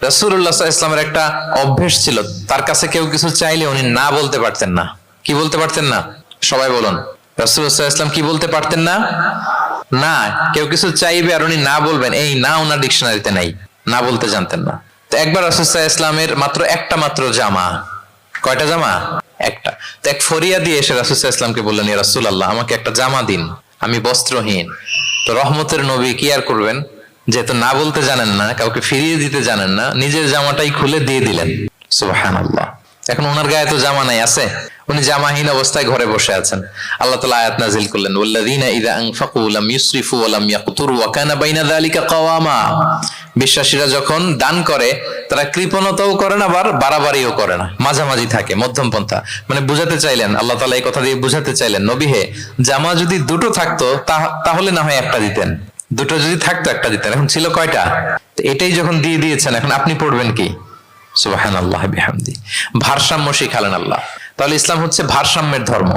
রাসূলুল্লাহ সাল্লাল্লাহু আলাইহি ওয়াসাল্লামের একটা অভ্যেস ছিল, তার কাছে কেউ কিছু চাইলে উনি না বলতে পারতেন না। কি বলতে পারতেন না? সবাই বলুন। রাসূলুল্লাহ সাল্লাল্লাহু আলাইহি ওয়াসাল্লাম কি বলতে পারতেন না? না। কেউ কিছু চাইবে আর উনি না বলবেন, এই না ওনার ডিকশনারিতে নাই, না বলতে জানতেন না। তো একবার রাসূল সাল্লাল্লাহু আলাইহি ওয়াসাল্লামের মাত্র একটা মাত্র জামা, কয়টা জামা? একটা। তো এক ফরিয়া দিয়ে এসে রাসূল সাল্লাল্লাহু আলাইহি ওয়াসাল্লামকে বললেন, ইয়া রাসূলুল্লাহ, আমাকে একটা জামা দিন, আমি বস্ত্রহীন। তো রহমতের নবী কি আর করবেন, যেহেতু না বলতে জানেন না, কাউকে ফিরিয়ে দিতে জানেন না, নিজের জামাটাই খুলে দিয়ে দিলেন। সুবহানাল্লাহ। এখন ওনার গায়ে তো জামা নাই, আছে? উনি জামাহীন অবস্থায় ঘরে বসে আছেন। আল্লাহ তাআলা আয়াত নাযিল করলেন, ওয়াল্লাযীনা ইযা আনফাকু লাম ইউসরিফু ওয়া লাম ইয়াকতুরু ওয়া কানা বাইনা যালিকা কাওয়ামা। বিশ্বাসীরা যখন দান করে তারা কৃপণতাও করে না, আবার বাড়াবাড়িও করে না, মাঝামাঝি থাকে, মধ্যম পন্থা। মানে বুঝাতে চাইলেন, আল্লাহ তাআলা এই কথা দিয়ে বুঝাতে চাইলেন, নবী হে, জামা যদি দুটো থাকতো তাহলে না হয় একটা দিতেন, দুটো যদি থাকতো একটা দিতেন। এখন ছিল কয়টা? তো এটাই যখন দিয়ে দিয়েছেন, এখন আপনি পড়বেন কি? সুবহানাল্লাহ বিহামদি। ভারসাম্য শিখালেন আল্লাহ। তাহলে ইসলাম হচ্ছে ভারসাম্যের ধর্ম।